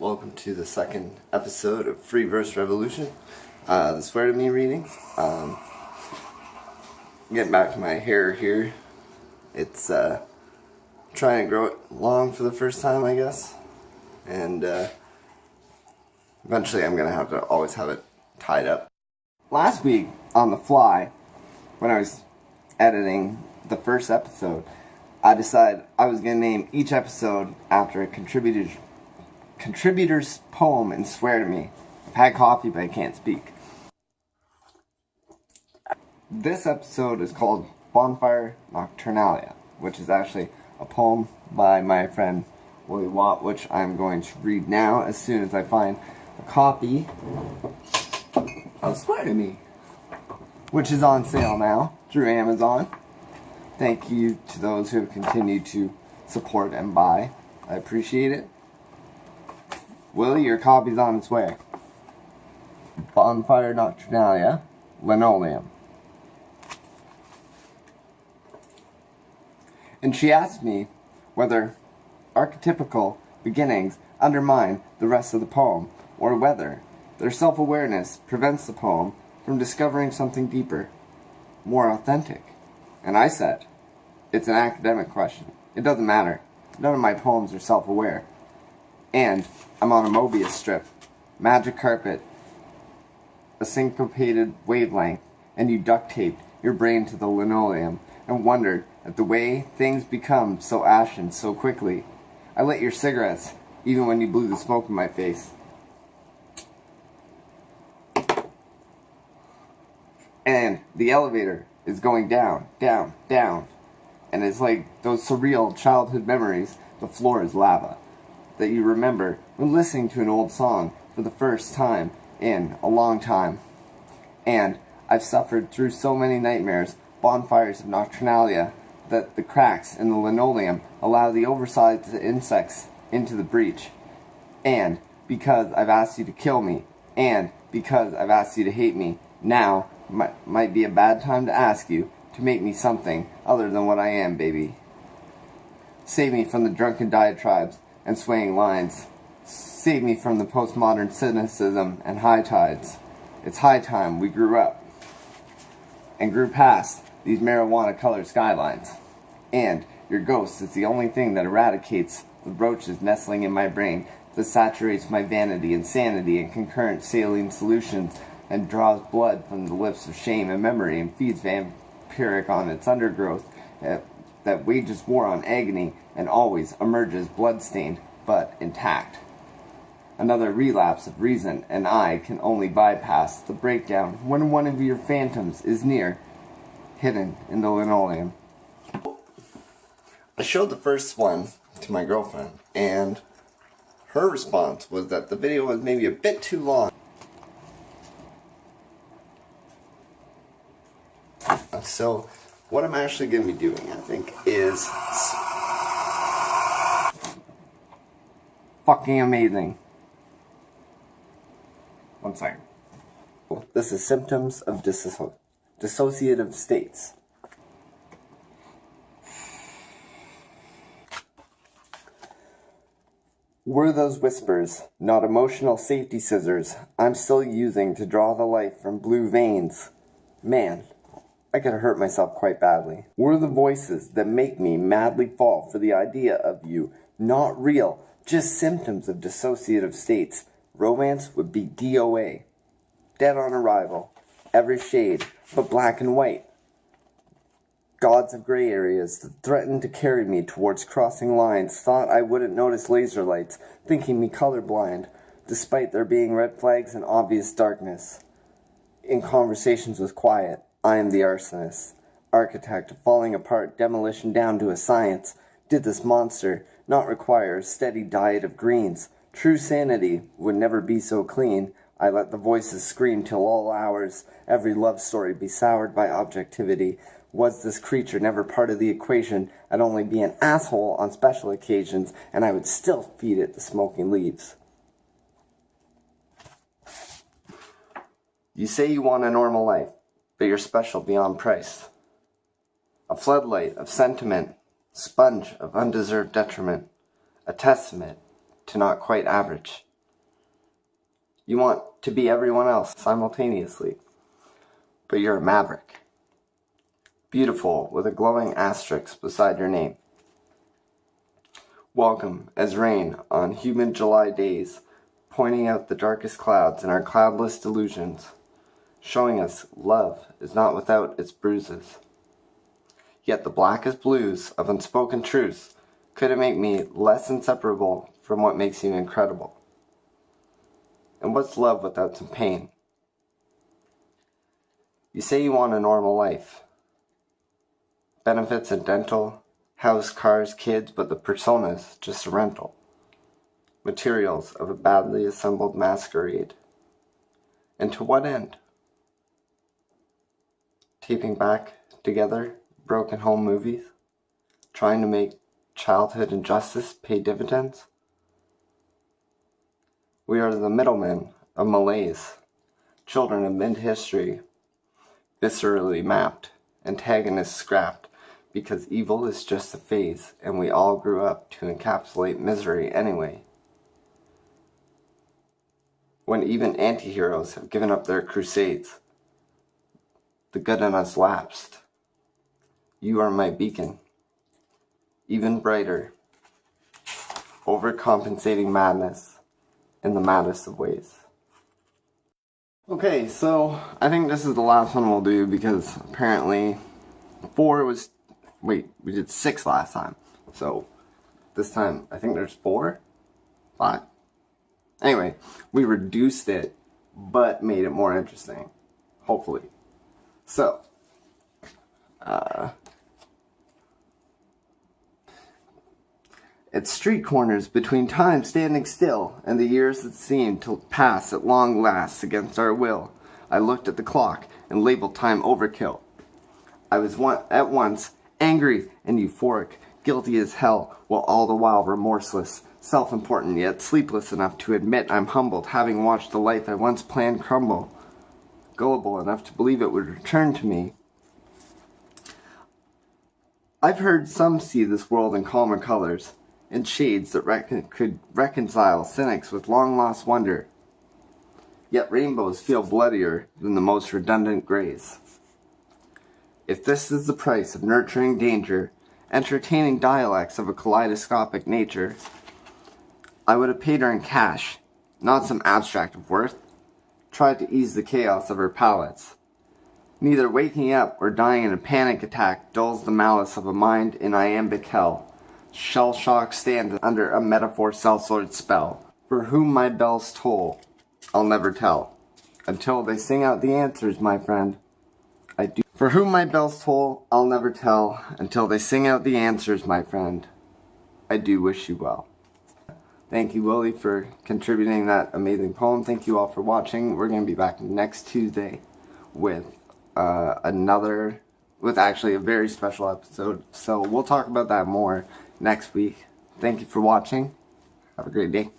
welcome to the second episode of Free Verse Revolution, the Swear to Me readings. Getting back to my hair here. It's trying to grow it long for the first time, I guess, and eventually I'm gonna have to always have it tied up. Last week, on the fly, when I was editing the first episode, I decided I was gonna name each episode after a contributor's poem and Swear to Me. I've had coffee, but I can't speak. This episode is called Bonfire, Nocturnalia, which is actually a poem by my friend Willie Watt, which I'm going to read now as soon as I find a copy of Swear to Me, which is on sale now through Amazon. Thank you to those who have continued to support and buy. I appreciate it. Willie, your copy's on its way. Bonfire, Nocturnalia, Linoleum. And she asked me whether archetypical beginnings undermine the rest of the poem, or whether their self-awareness prevents the poem from discovering something deeper, more authentic. And I said, it's an academic question. It doesn't matter. None of my poems are self-aware. And I'm on a Mobius strip, magic carpet, a syncopated wavelength, and you duct taped your brain to the linoleum and wondered at the way things become so ashen so quickly. I lit your cigarettes, even when you blew the smoke in my face. And the elevator is going down, down, down. And it's like those surreal childhood memories. The floor is lava that you remember when listening to an old song for the first time in a long time. And I've suffered through so many nightmares, bonfires of Nocturnalia, that the cracks in the linoleum allow the oversized insects into the breach. And because I've asked you to kill me, and because I've asked you to hate me, now might be a bad time to ask you to make me something other than what I am, baby. Save me from the drunken diatribes and swaying lines. Save me from the postmodern cynicism and high tides. It's high time we grew up and grew past these marijuana-colored skylines. And your ghost is the only thing that eradicates the roaches nestling in my brain, that saturates my vanity and sanity in concurrent saline solutions, and draws blood from the lips of shame and memory, and feeds vampiric on its undergrowth, that wages war on agony and always emerges bloodstained but intact. Another relapse of reason, and I can only bypass the breakdown when one of your phantoms is near, hidden in the linoleum. I showed the first one to my girlfriend, and her response was that the video was maybe a bit too long. So what I'm actually going to be doing, I think, is fucking amazing. One second. This is Symptoms of Dissociative States. Were those whispers not emotional safety scissors I'm still using to draw the life from blue veins? Man, I could hurt myself quite badly. Were the voices that make me madly fall for the idea of you not real, just symptoms of dissociative states? Romance would be DOA. Dead on arrival. Every shade, but black and white. Gods of gray areas that threatened to carry me towards crossing lines thought I wouldn't notice laser lights, thinking me colorblind, despite there being red flags and obvious darkness. In conversations with quiet, I am the arsonist, architect of falling apart demolition down to a science. Did this monster not require a steady diet of greens? True sanity would never be so clean. I let the voices scream till all hours, every love story be soured by objectivity. Was this creature never part of the equation? I'd only be an asshole on special occasions, and I would still feed it the smoking leaves. You say you want a normal life, but you're special beyond price. A floodlight of sentiment, sponge of undeserved detriment, a testament to not quite average. You want to be everyone else simultaneously. But you're a maverick. Beautiful with a glowing asterisk beside your name. Welcome as rain on humid July days, pointing out the darkest clouds in our cloudless delusions, showing us love is not without its bruises. Yet the blackest blues of unspoken truths couldn't make me less inseparable from what makes you incredible. And what's love without some pain? You say you want a normal life. Benefits and dental, house, cars, kids, but the persona's just a rental. Materials of a badly assembled masquerade. And to what end? Taping back together broken home movies? Trying to make childhood injustice pay dividends? We are the middlemen of malaise, children of mid-history, viscerally mapped, antagonists scrapped, because evil is just a phase, and we all grew up to encapsulate misery anyway. When even anti-heroes have given up their crusades, the good in us lapsed. You are my beacon, even brighter, overcompensating madness in the maddest of ways. Okay, so I think this is the last one we'll do because apparently we did 6 last time. So this time I think there's 4, 5. Anyway, we reduced it but made it more interesting, hopefully. So, at street corners between time standing still and the years that seemed to pass at long last against our will, I looked at the clock and labeled time overkill. I was at once angry and euphoric, guilty as hell, while all the while remorseless, self-important yet sleepless enough to admit I'm humbled, having watched the life I once planned crumble, gullible enough to believe it would return to me. I've heard some see this world in calmer colors, in shades that could reconcile cynics with long-lost wonder. Yet rainbows feel bloodier than the most redundant grays. If this is the price of nurturing danger, entertaining dialects of a kaleidoscopic nature, I would have paid her in cash, not some abstract of worth, tried to ease the chaos of her palates. Neither waking up or dying in a panic attack dulls the malice of a mind in iambic hell. Shell shock stands under a metaphor sellsword spell. For whom my bells toll, I'll never tell. Until they sing out the answers, my friend, I do. For whom my bells toll, I'll never tell. Until they sing out the answers, my friend, I do wish you well. Thank you, Willie, for contributing that amazing poem. Thank you all for watching. We're going to be back next Tuesday with actually a very special episode. So we'll talk about that more next week. Thank you for watching. Have a great day.